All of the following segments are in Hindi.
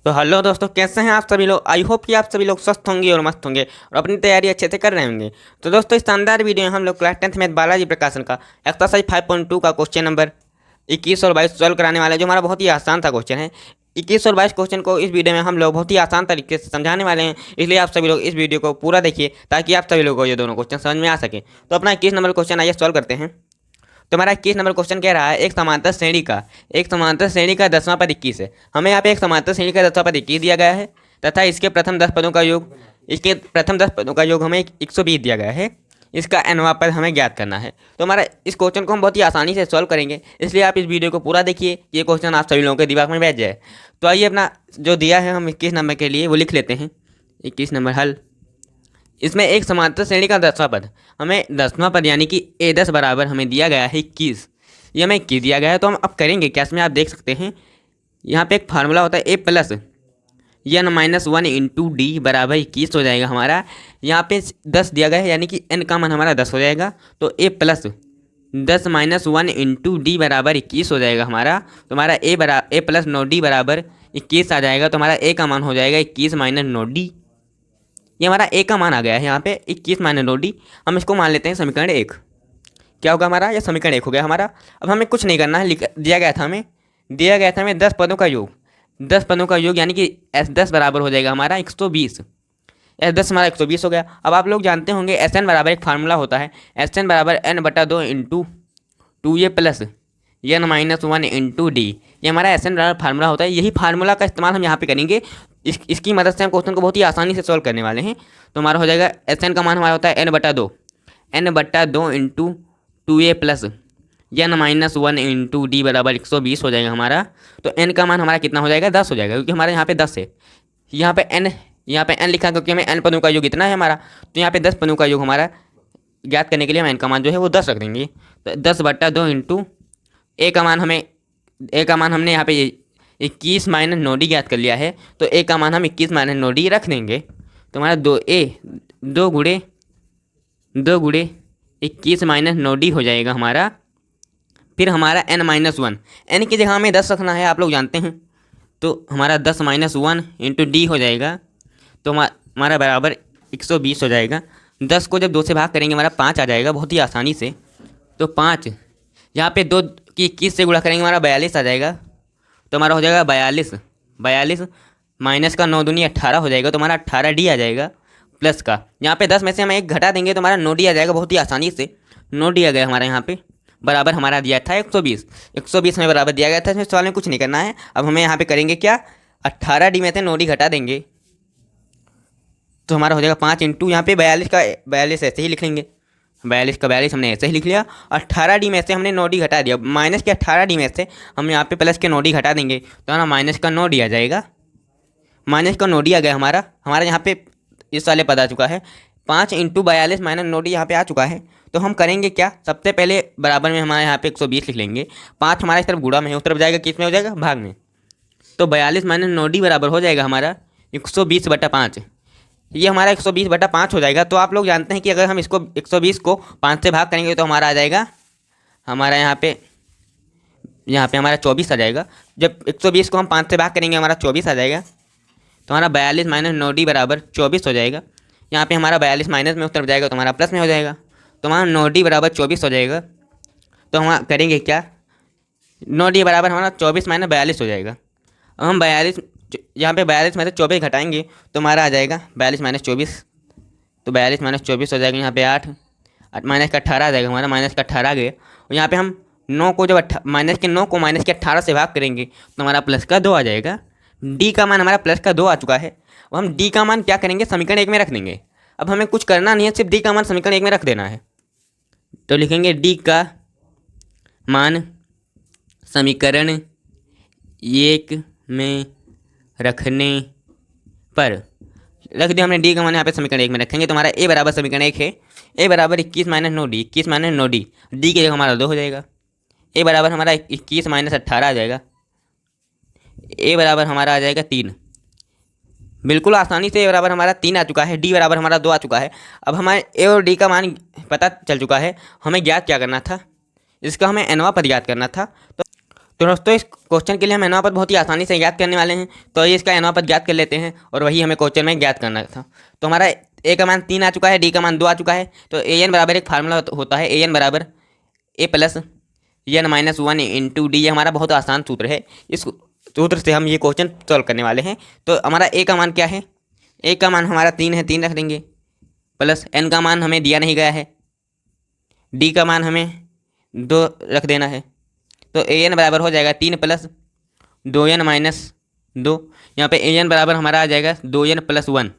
तो हेलो दोस्तों, कैसे हैं आप सभी लोग। आई होप कि आप सभी लोग स्वस्थ होंगे और मस्त होंगे और अपनी तैयारी अच्छे से कर रहे होंगे। तो दोस्तों, इस शानदार वीडियो में हम लोग क्लास 10th में बालाजी प्रकाशन का एक्सरसाइज 5.2 का क्वेश्चन नंबर 21 और 22 सॉल्व कराने वाले हैं, जो हमारा बहुत ही आसान था क्वेश्चन है। 21 और 22 क्वेश्चन को इस वीडियो में हम लोग बहुत ही आसान तरीके से समझाने वाले हैं, इसलिए आप सभी लोग इस वीडियो को पूरा देखिए ताकि आप सभी लोगों को ये दोनों क्वेश्चन समझ में आ सके। तो अपना 21 नंबर क्वेश्चन आइए सॉल्व करते हैं। तो हमारा 21 नंबर क्वेश्चन कह रहा है एक समांतर श्रेणी का 10वां पद 21 है। हमें यहाँ पे एक समांतर श्रेणी का 10वां पद 21 दिया गया है तथा इसके प्रथम 10 पदों का योग हमें 120 दिया गया है। इसका nवां पद हमें ज्ञात करना है। तो हमारा इस क्वेश्चन को हम बहुत ही आसानी से सॉल्व करेंगे, इसलिए आप इस वीडियो को पूरा देखिए कि ये क्वेश्चन आप सभी लोगों के दिमाग में बैठ जाए। तो आइए अपना जो दिया है हम 21 नंबर के लिए वो लिख लेते हैं। 21 नंबर हल। इसमें एक समांतर श्रेणी का 10वां पद, हमें 10वां पद यानी कि a10 बराबर हमें दिया गया है 21। ये हमें 21 दिया गया है, तो हम अब करेंगे क्या, इसमें आप देख सकते हैं यहाँ पे एक फार्मूला होता है a plus n-1 into D बराबर 21 हो जाएगा हमारा। यहाँ पे 10 दिया गया है यानी कि n का मान हमारा 10 हो जाएगा, तो a प्लस 10-1 इंटू डी बराबर 21 हो जाएगा हमारा। तो हमारा a प्लस 9d बराबर 21 आ जाएगा। तो हमारा a का मान हो जाएगा 21 माइनस 9d। ये हमारा a का मान आ गया है यहाँ पे 21 माइनस 9d। हम इसको मान लेते हैं समीकरण 1। क्या होगा हमारा, यह समीकरण 1 हो गया हमारा। अब हमें कुछ नहीं करना है, दिया गया था हमें 10 पदों का योग। 10 पदों का योग यानी कि S10 बराबर हो जाएगा हमारा 120। S10 हमारा 120 हो गया। अब आप लोग जानते होंगे Sn बराबर एक फार्मूला होता है, Sn बराबर n/2 into 2a plus n-1 into D. ये हमारा Sn बराबर फार्मूला होता है। यही फार्मूला का इस्तेमाल हम यहाँ पे करेंगे। इसकी मदद से हम क्वेश्चन को बहुत ही आसानी से सॉल्व करने वाले हैं। तो हमारा हो जाएगा Sn का मान हमारा होता है n/2 into 2a plus n-1 into D बराबर 120 हो जाएगा हमारा। तो n का मान हमारा कितना हो जाएगा, 10 हो जाएगा, क्योंकि हमारे यहाँ पे 10 है। यहाँ पे n लिखा क्योंकि हमें n पदों का योग इतना है हमारा। तो यहाँ पे 10 पदों का योग हमारा ज्ञात करने के लिए हम n का मान जो है वो 10 रख देंगे। तो 10/2 इंटू a का मान हमने यहाँ पे 21 माइनस 9d ज्ञात कर लिया है। तो a का मान हम 21 माइनस 9d रख देंगे। तो हमारा 2 गुणे 21 माइनस 9d हो जाएगा हमारा। फिर हमारा n-1, n की जगह हमें 10 रखना है, आप लोग जानते हैं। तो हमारा 10-1 इंटू डी हो जाएगा। तो हमारा बराबर 120 हो जाएगा। 10 को जब 2 से भाग करेंगे हमारा 5 आ जाएगा बहुत ही आसानी से। तो 5 यहाँ पे 2 की 21 से गुणा करेंगे हमारा 42 आ जाएगा। तो हमारा हो जाएगा 42 माइनस का 9 दूनी 18 हो जाएगा। तो हमारा 18d आ जाएगा प्लस का, यहाँ पे 10 में से हम 1 घटा देंगे तो हमारा 9d आ जाएगा बहुत ही आसानी से। 9d आ गया हमारा यहाँ पे। बराबर हमारा दिया था 120 में बराबर दिया गया था। इसमें सवाल में कुछ नहीं करना है। अब हमें यहाँ पे करेंगे क्या, 18d में से 9d घटा देंगे तो हमारा हो जाएगा 5 इंटू यहाँ पे 42 ऐसे ही लिख लेंगे। 42 का 42 हमने ऐसे ही लिख लिया। 18d में से हमने 9d घटा दिया, माइनस के 18d में से हम यहाँ पे प्लस के 9d घटा देंगे तो हमारा माइनस का 9d आ जाएगा। माइनस का 9d आ गया हमारा यहाँ पे इस वाले पद आ चुका है। 5 इंटू 42 माइनस 9d यहाँ पे आ चुका है। तो हम करेंगे क्या, सबसे पहले बराबर में हमारे यहाँ पे 120 लिख लेंगे। 5 हमारा इस तरफ गुणा में है, उस तरफ जाएगा, किस में हो जाएगा, भाग में। तो 42 माइनस 9d बराबर हो जाएगा हमारा 120/5। ये हमारा 120/5 हो जाएगा। तो आप लोग जानते हैं कि अगर हम इसको 120 को 5 से भाग करेंगे तो हमारा आ जाएगा, हमारा यहाँ पे हमारा 24 आ जाएगा। जब 120 को हम 5 से भाग करेंगे हमारा 24 आ जाएगा। तो हमारा 42 माइनस 9d बराबर 24 हो जाएगा। यहाँ पे हमारा 42 माइनस में उस तरफ जाएगा तो हमारा प्लस में हो जाएगा। तो हमारा 9d बराबर 24 हो जाएगा। तो हम करेंगे क्या, 9d बराबर हमारा 24 माइनस 42 हो जाएगा। अब हम 42 यहाँ पे 42 में से 24 घटाएंगे तो हमारा आ जाएगा 42 माइनस 24। तो 42 माइनस 24 हो जाएगा यहाँ पे 8 माइनस का 18 आ जाएगा हमारा, माइनस का 18 आ गया। और यहाँ पे हम 9 को जब माइनस के 18 से भाग करेंगे तो हमारा प्लस का 2 आ जाएगा। डी का मान हमारा प्लस का 2 आ चुका है। अब हम डी का मान क्या करेंगे, समीकरण 1 में रख देंगे। अब हमें कुछ करना नहीं है, सिर्फ डी का मान समीकरण 1 में रख देना है। तो लिखेंगे डी का मान समीकरण 1 में रखने पर, रख दिया हमने डी का मान यहाँ पे समीकरण 1 में रखेंगे। तो हमारा ए बराबर समीकरण 1 है, ए बराबर 21 माइनस 9d, डी की जगह हमारा 2 हो जाएगा। ए बराबर हमारा 21 माइनस 18 आ जाएगा। ए बराबर हमारा आ जाएगा 3। बिल्कुल आसानी से ए बराबर हमारा 3 आ चुका है, डी बराबर हमारा 2 आ चुका है। अब हमारे ए और डी का मान पता चल चुका है। हमें ज्ञात क्या करना था, इसका हमें nवां पद ज्ञात करना था। तो दोस्तों इस क्वेश्चन के लिए हम अनुपात बहुत ही आसानी से ज्ञात करने वाले हैं। तो ये इसका अनुपात ज्ञात कर लेते हैं और वही हमें क्वेश्चन में ज्ञात करना था। तो हमारा ए का मान 3 आ चुका है, डी का मान 2 आ चुका है। तो ए एन बराबर एक फार्मूला होता है, ए एन बराबर A plus N minus 1 into D. ये हमारा बहुत आसान सूत्र है, इस सूत्र से हम ये क्वेश्चन सॉल्व करने वाले हैं। तो हमारा ए का मान क्या है, ए का मान हमारा 3 है, 3 रख देंगे, प्लस एन का मान हमें दिया नहीं गया है, डी का मान हमें 2 रख देना है। तो ए एन बराबर हो जाएगा 3 प्लस 2n माइनस 2। यहाँ पे ए एन बराबर हमारा आ जाएगा 2n प्लस 1।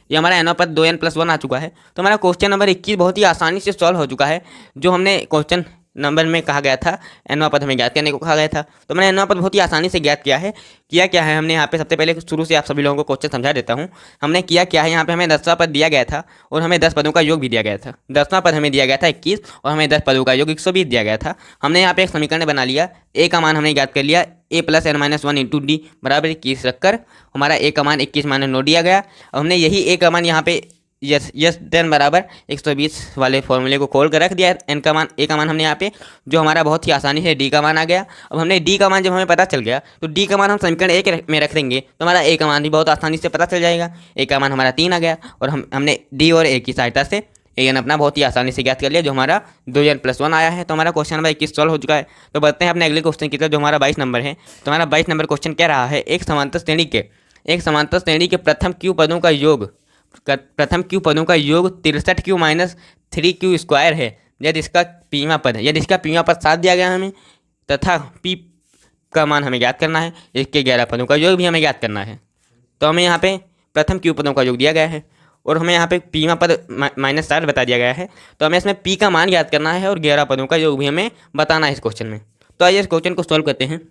ये हमारा अनुपात 2n प्लस 1 आ चुका है। तो हमारा क्वेश्चन नंबर 21 बहुत ही आसानी से सॉल्व हो चुका है। जो हमने क्वेश्चन नंबर में कहा गया था अनुपात हमें ज्ञात करने को कहा गया था, तो मैंने अनुपात बहुत ही आसानी से ज्ञात किया है। किया क्या है हमने यहाँ पे, सबसे पहले शुरू से आप सभी लोगों को क्वेश्चन समझा देता हूँ। हमने किया क्या है, यहाँ पे हमें 10वां पद दिया गया था और हमें 10 पदों का योग भी दिया गया था। 10वां पद हमें दिया गया था 21 और हमें 10 पदों का योग 120 दिया गया था। हमने यहाँ पे एक समीकरण बना लिया, ए का मान हमने ज्ञात कर लिया, A plus N minus 1 into D बराबर 21 रखकर हमारा ए का मान 21 माइनस 9 दिया गया। और हमने यही ए का मान यहाँ पे यस देन बराबर 120 वाले फॉर्मूले को खोल कर रख दिया। एन का मान, ए का मान हमने यहाँ पे जो हमारा बहुत ही आसानी से डी का मान आ गया। अब हमने डी का मान जब हमें पता चल गया तो डी का मान हम समीकरण एक में रख देंगे तो हमारा ए का मान भी बहुत आसानी से पता चल जाएगा। ए का मान हमारा 3 आ गया और हमने डी और ए की सहायता से ए एन अपना बहुत ही आसानी से ज्ञात कर लिया, जो हमारा 2n प्लस 1 आया है। तो हमारा क्वेश्चन नंबर 21 सॉल्व हो चुका है। तो बढ़ते हैं अपने अगले क्वेश्चन की तरफ, जो हमारा 22 नंबर है। तो हमारा 22 नंबर क्वेश्चन क्या रहा है, एक समांतर श्रेणी के प्रथम क्यू पदों का योग 63 क्यू माइनस 3 क्यू स्क्वायर है यदि इसका पीवा पद 7 दिया गया हमें, तथा पी का मान हमें ज्ञात करना है, इसके 11 पदों का योग भी हमें ज्ञात करना है। तो हमें यहाँ पे प्रथम क्यू पदों का योग दिया गया है और हमें यहाँ पे पीवा पद -7 बता दिया गया है। तो हमें इसमें पी का मान ज्ञात करना है और 11 पदों का योग भी हमें बताना है इस क्वेश्चन में। तो आइए इस क्वेश्चन को सॉल्व करते हैं।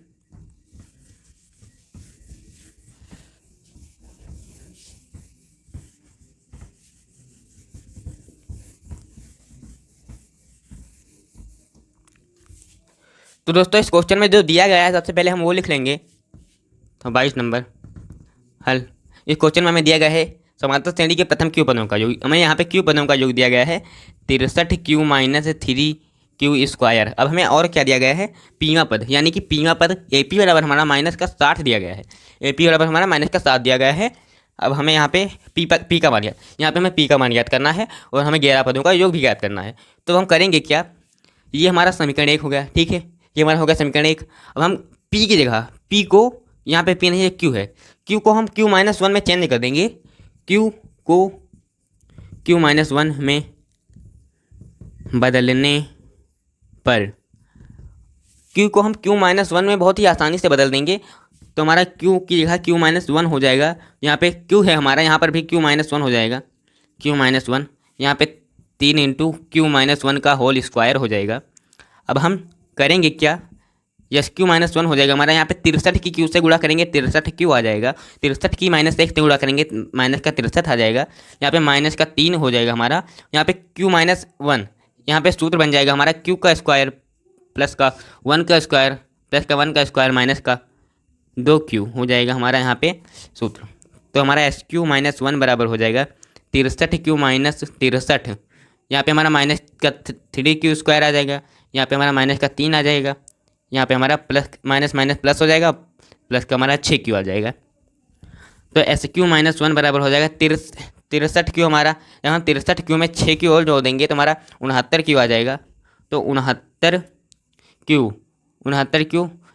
तो दोस्तों इस क्वेश्चन में जो दिया गया है सबसे पहले हम वो लिख लेंगे। तो 22 नंबर हल। इस क्वेश्चन में हमें दिया गया है समांतर श्रेणी के प्रथम क्यू पदों का योग। हमें यहाँ पे क्यू पदों का योग दिया गया है 63 क्यू माइनस 3 क्यू स्क्वायर। अब हमें और क्या दिया गया है, पीवा पद, यानी कि पीवा पद ए पी बराबर हमारा -60 दिया गया है। ए पी बराबर हमारा -7 दिया गया है। अब हमें यहाँ पे पी का मान यहाँ पे हमें पी का मान याद करना है और हमें 11 पदों का योग भी याद करना है। तो हम करेंगे क्या, ये हमारा समीकरण 1 हो गया, ठीक है, ये हमारा हो गया समीकरण 1। अब हम पी की जगह, पी को यहाँ पे पी नहीं है, क्यू है, क्यू को हम क्यू -1 में चेंज कर देंगे। क्यू को क्यू -1 में बदलने पर, क्यू को हम क्यू -1 में बहुत ही आसानी से बदल देंगे। तो हमारा क्यू की जगह क्यू -1 हो जाएगा। यहाँ पे क्यू है हमारा, यहाँ पर भी क्यू -1 हो जाएगा, क्यू -1 यहाँ पे 3 इंटू क्यू -1 का होल स्क्वायर हो जाएगा। अब हम करेंगे क्या, यस क्यू -1 हो जाएगा हमारा, यहाँ पे 63 की क्यू से गुणा करेंगे 63 क्यू आ जाएगा, 63 की -1 से गुणा करेंगे माइनस का 63 आ जाएगा, यहाँ पे माइनस का 3 हो जाएगा हमारा, यहाँ पे क्यू -1, यहाँ पे सूत्र बन जाएगा हमारा क्यू का स्क्वायर प्लस का 1 का स्क्वायर प्लस का 1 का स्क्वायर माइनस का 2q हो जाएगा हमारा यहाँ पे सूत्र। तो हमारा एस क्यू -1 बराबर हो जाएगा 63 क्यू माइनस 63, यहाँ पे हमारा माइनस का 3q स्क्वायर आ जाएगा, यहाँ पे हमारा माइनस का 3 आ जाएगा, यहाँ पे हमारा प्लस माइनस माइनस प्लस हो जाएगा, प्लस का हमारा 6q आ जाएगा। तो एस क्यू -1 बराबर हो जाएगा 63 क्यू हमारा, यहाँ 63 क्यू में 6q और जोड़ देंगे तो हमारा 69q आ जाएगा। तो 69q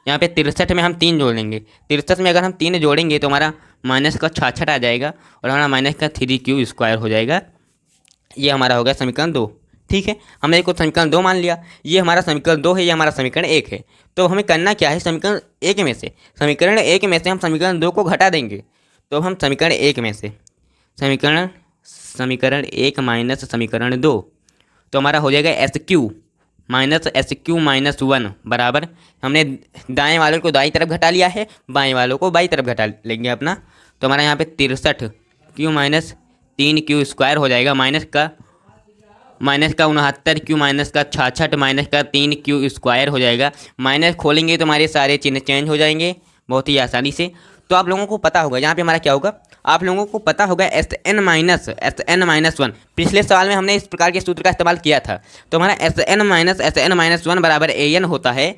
यहाँ पे 63 में हम 3 जोड़ लेंगे, 63 में अगर हम 3 जोड़ेंगे तो हमारा माइनस का 66 आ जाएगा और हमारा माइनस का 3q स्क्वायर हो जाएगा। ये हमारा हो गया समीकरण 2, ठीक है। हमने इसको समीकरण 2 मान लिया, ये हमारा समीकरण 2 है, ये हमारा समीकरण 1 है। तो हमें करना क्या है, समीकरण 1 में से हम समीकरण 2 को घटा देंगे। तो हम समीकरण 1 में से समीकरण 1 माइनस समीकरण 2, तो हमारा हो जाएगा एस क्यू -1 बराबर, हमने दाएं वालों को दाईं तरफ घटा लिया है, बाएं वालों को बाईं तरफ घटा लेंगे अपना। तो हमारा यहाँ पे 63 क्यू माइनस 3q स्क्वायर हो जाएगा, माइनस का 69q माइनस का 66 माइनस का 3q स्क्वायर हो जाएगा। माइनस खोलेंगे तो हमारे सारे चिन्ह चेंज हो जाएंगे बहुत ही आसानी से। तो आप लोगों को पता होगा यहाँ पे हमारा क्या होगा, आप लोगों को पता होगा Sn-1। पिछले सवाल में हमने इस प्रकार के सूत्र का इस्तेमाल किया था। तो हमारा Sn-1 बराबर an होता है।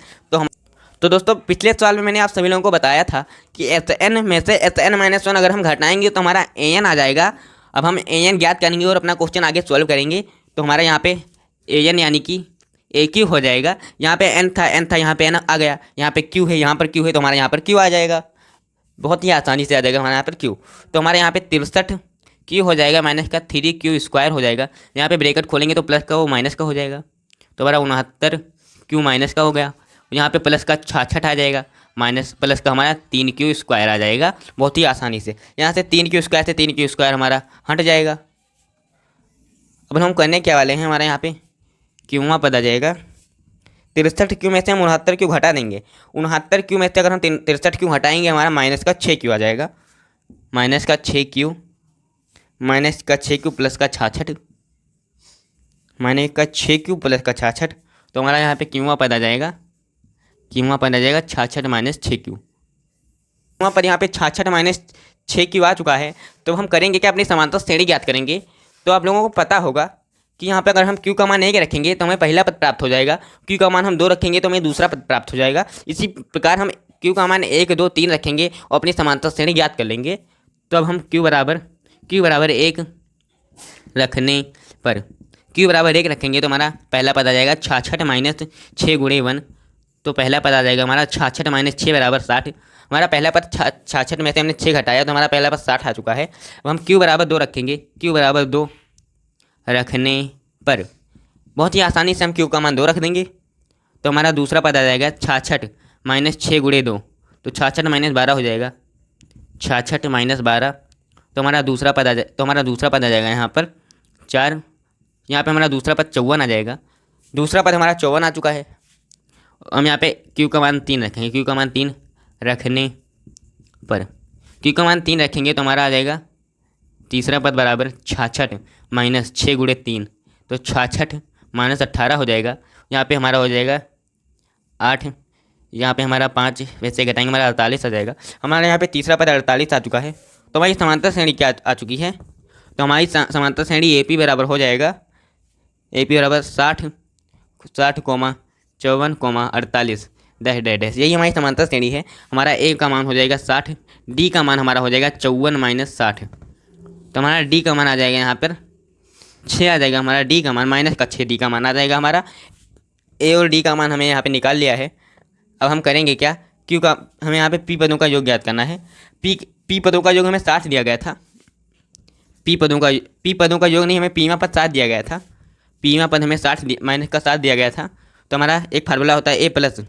तो तो दोस्तों पिछले सवाल में मैंने आप सभी लोगों को बताया था कि एस एन में से एस एन माइनस वन अगर हम घटाएंगे तो हमारा ए एन आ जाएगा। अब हम ए एन ज्ञात करेंगे और अपना क्वेश्चन आगे सॉल्व करेंगे। तो हमारा यहाँ पे ए एन यानी कि ए क्यू हो जाएगा। यहाँ पे एन था यहाँ पे एन आ गया, यहाँ पे क्यू है, यहाँ पर क्यू है, तो हमारा यहाँ पर क्यू आ जाएगा। बहुत ही आसानी से आ जाएगा हमारे यहाँ पर क्यू। तो हमारे यहाँ पे 63 क्यू हो जाएगा माइनस का 3 क्यू स्क्वायर हो जाएगा। यहाँ पे ब्रैकेट खोलेंगे तो प्लस का वो माइनस का हो जाएगा। तो हमारा 69 क्यू माइनस का हो गया। यहाँ पे प्लस का 66 आ जाएगा, माइनस प्लस का हमारा 3 क्यू स्क्वायर आ जाएगा। बहुत ही आसानी से यहाँ से 3 क्यू स्क्वायर से 3 क्यू स्क्वायर हमारा हट जाएगा। अब हम करने क्या वाले हैं, हमारे यहाँ पे क्यूमा पद आ जाएगा। 63 क्यू में से हम 69 क्यू घटा देंगे। 69 क्यू में से अगर हम 63 क्यू हटाएंगे हमारा माइनस का 6 क्यू आ जाएगा। माइनस का 6 क्यू प्लस का 66, माइनस का 6 क्यू प्लस का 66। तो हमारा यहाँ पे क्यूमा पद आ जाएगा। क्यूमा पद आ जाएगा 66 माइनस 6 क्यू। क्यूमा पर यहाँ पे 66 माइनस 6 क्यू आ चुका है। तो हम करेंगे कि अपनी समांतर श्रेणी ज्ञात करेंगे। तो आप लोगों को पता होगा कि यहाँ पे अगर हम क्यू का मान 1 रखेंगे तो हमें पहला पद प्राप्त हो जाएगा। क्यू का मान हम 2 रखेंगे तो हमें दूसरा पद प्राप्त हो जाएगा। इसी प्रकार हम क्यू का मान 1, 2, 3 रखेंगे और अपनी समांतर श्रेणी ज्ञात कर लेंगे। तो अब हम क्यू बराबर 1 रखने पर क्यू बराबर 1 रखेंगे तो हमारा पहला पद आ जाएगा 66 माइनस 6 गुणे 1। तो पहला पद आ जाएगा हमारा 66 माइनस 6 बराबर 60। हमारा पहला पद 66 में से हमने 6 घटाया तो हमारा पहला पद 60 आ चुका है। अब हम क्यू बराबर 2 रखेंगे। क्यू बराबर 2 रखने पर बहुत ही आसानी से हम क्यू का मान 2 रख देंगे। तो हमारा दूसरा पद आ जाएगा 66 माइनस 6 गुणे 2। तो 66 माइनस 12 हो जाएगा। 66 माइनस 12 तो हमारा दूसरा पद आ जाएगा यहाँ पर 4। यहाँ पे हमारा दूसरा पद 54 आ जाएगा। दूसरा पद हमारा 54 आ चुका है। हम यहाँ पे क्यू का मान 3 रखेंगे। क्यू का मान 3 रखने पर क्यू का मान 3 रखेंगे तो हमारा आ जाएगा तीसरा पद बराबर 66 माइनस 6 गुणे 3। तो 66 माइनस 18 हो जाएगा। यहाँ पे हमारा हो जाएगा 8। यहाँ पे हमारा 5 वैसे घटाएंगे हमारा 48 आ जाएगा। हमारे यहाँ पे तीसरा पद 48 आ चुका है। तो हमारी समांतर श्रेणी क्या आ चुकी है। तो हमारी समांतर श्रेणी ए पी बराबर हो जाएगा ए पी बराबर 60, 54,48 डैश डैश डैश। यही हमारी समांतर श्रेणी है। हमारा ए का मान हो जाएगा 60, डी का मान हमारा हो जाएगा 54 माइनस 60। तो हमारा डी का मान आ जाएगा यहाँ पर 6 आ जाएगा। हमारा डी का मान माइनस का 6 डी का मान आ जाएगा। हमारा ए और डी का मान हमें यहाँ पे निकाल लिया है। अब हम करेंगे क्या, क्यू का हमें यहाँ पे पी पदों का योग ज्ञात करना है। पी पदों का योग हमें 60 दिया गया था। पी पदों का योग नहीं, हमें पीमा पद 7 दिया गया था। पीमा पद हमें 60 माइनस का 7 दिया गया था। तो हमारा एक फार्मूला होता है A plus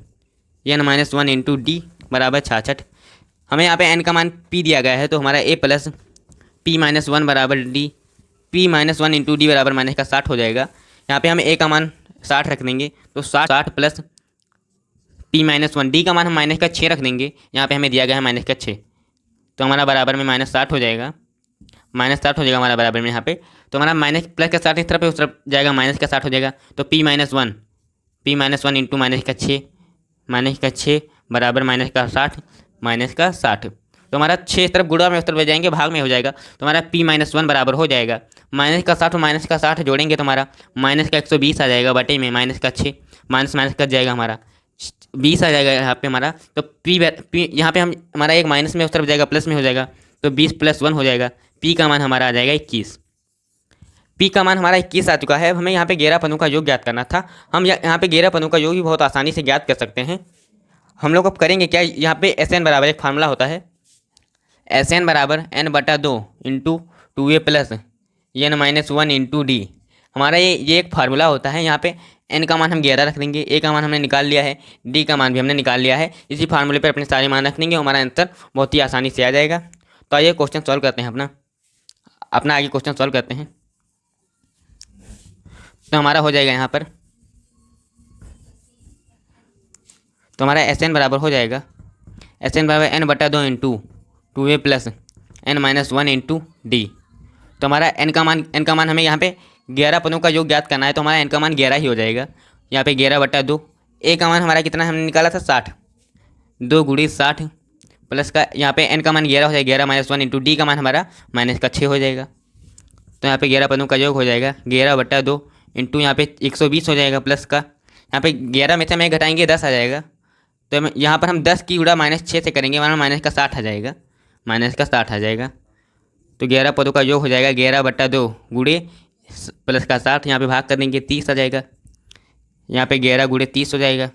N minus 1 into D बराबर 66। हमें यहाँ पे एन का मान पी दिया गया है तो हमारा ए प्लस पी माइनस 1 बराबर D, P minus 1 into D बराबर माइनस का 60 हो जाएगा। यहाँ पे हम ए का मान 60 रख देंगे तो 60 प्लस पी माइनस 1, डी का मान हम माइनस का 6 रख देंगे। यहाँ पे हमें दिया गया है माइनस का 6। तो हमारा बराबर में माइनस 60 हो जाएगा। माइनस 60 हो जाएगा हमारा बराबर में यहाँ पे। तो हमारा माइनस प्लस का 60 इस तरफ है, उस तरफ जाएगा माइनस का 60 हो जाएगा। तो पी माइनस 1 इंटू माइनस का 6 बराबर माइनस का 60। तो हमारा 6 इस तरफ गुणा में उस तरफ जाएंगे, भाग में हो जाएगा। तो हमारा पी माइनस 1 बराबर हो जाएगा माइनस का 60 और माइनस का 60 जोड़ेंगे तो हमारा माइनस का 120 आ जाएगा बटे में माइनस का 6। माइनस माइनस कट जाएगा, हमारा 20 आ जाएगा यहाँ पे हमारा। तो पी यहाँ पे हम हमारा एक माइनस में उस तरफ जाएगा, प्लस में हो जाएगा। तो 20 + 1 हो जाएगा। पी का मान हमारा आ जाएगा 21। पी का मान हमारा 21 आ चुका है। हमें यहाँ पे 11 पदों का योग ज्ञात करना था। हम यहाँ पे 11 पदों का योग भी बहुत आसानी से ज्ञात कर सकते हैं। हम लोग अब करेंगे क्या, यहाँ पे एस एन बराबर एक फार्मूला होता है, एस एन बराबर n/2 into 2a plus n minus 1 into D. हमारा ये एक फार्मूला होता है। यहाँ पे n का मान हम 11 रख देंगे, a का मान हमने निकाल लिया है, d का मान भी हमने निकाल लिया है। इसी फार्मूले पर अपने सारे मान रख देंगे, हमारा आंसर बहुत ही आसानी से आ जाएगा। तो आइए क्वेश्चन सॉल्व करते हैं अपना आगे क्वेश्चन सॉल्व करते हैं। तो हमारा हो जाएगा यहाँ पर, तो हमारा एस एन बराबर हो जाएगा एस एन बराबर n/2 into 2a plus n minus 1 into D. तो हमारा n का मान हमें यहाँ पे 11 पदों का योग ज्ञात करना है। तो हमारा n का मान 11 ही हो जाएगा। यहाँ पे 11/2। a का मान हमारा कितना हमने निकाला था 60, 2 × 60 प्लस का यहाँ पे n का मान 11 हो जाएगा, 11 माइनस 1 इंटू डी का मान हमारा माइनस का 6 हो जाएगा। तो यहाँ पे 11 पदों का योग हो जाएगा 11/2 इंटू यहाँ पे 120 हो जाएगा, प्लस का यहाँ पे 11 में से हमें घटाएंगे 10 आ जाएगा। तो यहाँ पर हम 10 की गुणा -6 से करेंगे, हमारा माइनस का 60 आ जाएगा, माइनस का 60 आ जाएगा। तो 11 पदों का योग हो जाएगा 11/2 गुणे प्लस का 60, यहाँ पे भाग कर देंगे 30 आ जाएगा। यहाँ पे 11 गुणे 30 हो जाएगा,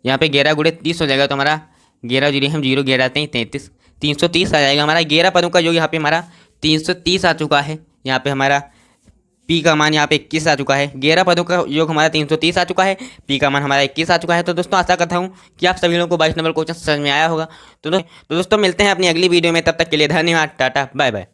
यहाँ पे 11 गुणे 30 हो जाएगा। तो हमारा 11 जीरो हम जीरो 11 आते हैं 33, 330 आ जाएगा। हमारा 11 पदों का योग यहाँ पे हमारा 330 आ चुका है। यहाँ पे हमारा पी का मान यहाँ पे 21 आ चुका है। 11 पदों का योग हमारा 330 आ चुका है, पी का मान हमारा 21 आ चुका है। तो दोस्तों आशा करता हूँ कि आप सभी लोगों को 22 नंबर क्वेश्चन समझ में आया होगा। तो दोस्तों मिलते हैं अपनी अगली वीडियो में, तब तक के लिए धन्यवाद, टाटा बाय बाय।